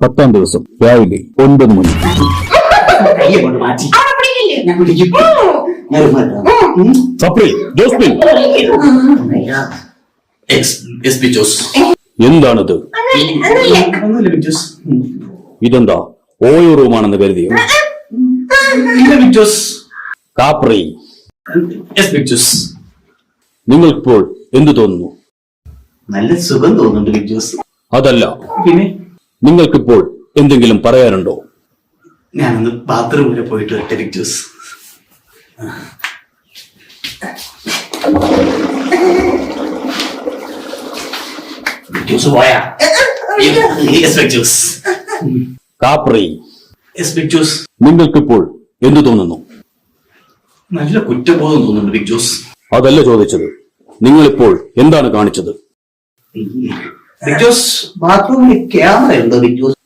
10-ാം ദിവസം രാവിലെ 9 മണി. സപ്രി, ജോസ്മിൻ, എന്താണിത്? ഇതെന്താ ഓയോ റൂമാണെന്ന് കരുതിയോ? കാപ്രി, നിങ്ങൾക്കിപ്പോൾ എന്തു തോന്നുന്നു? നല്ല സുഖം തോന്നുന്നുണ്ട് ബിഗ് ജോസ്. അതല്ല, പിന്നെ നിങ്ങൾക്കിപ്പോൾ എന്തെങ്കിലും പറയാനുണ്ടോ? ഞാനൊന്ന് ബാത്റൂം വരെ പോയിട്ട് വരട്ടെ ബിഗ് ജോസ്. ബിഗ് ജോസ് പോയാ? Yes, big Jose. Capri, Yes, big Jose. നിങ്ങൾക്കിപ്പോൾ എന്തു തോന്നുന്നു? നല്ല കുറ്റബോധം തോന്നുന്നുണ്ട് ബിഗ് ജോസ്. അതല്ല ചോദിച്ചത്, നിങ്ങളിപ്പോൾ എന്താണ് കാണിച്ചത്? ബിഗ് ജോസ്, ബാത്റൂമിൽ ക്യാമറ ഉണ്ടോ ബിഗ് ജോസ്?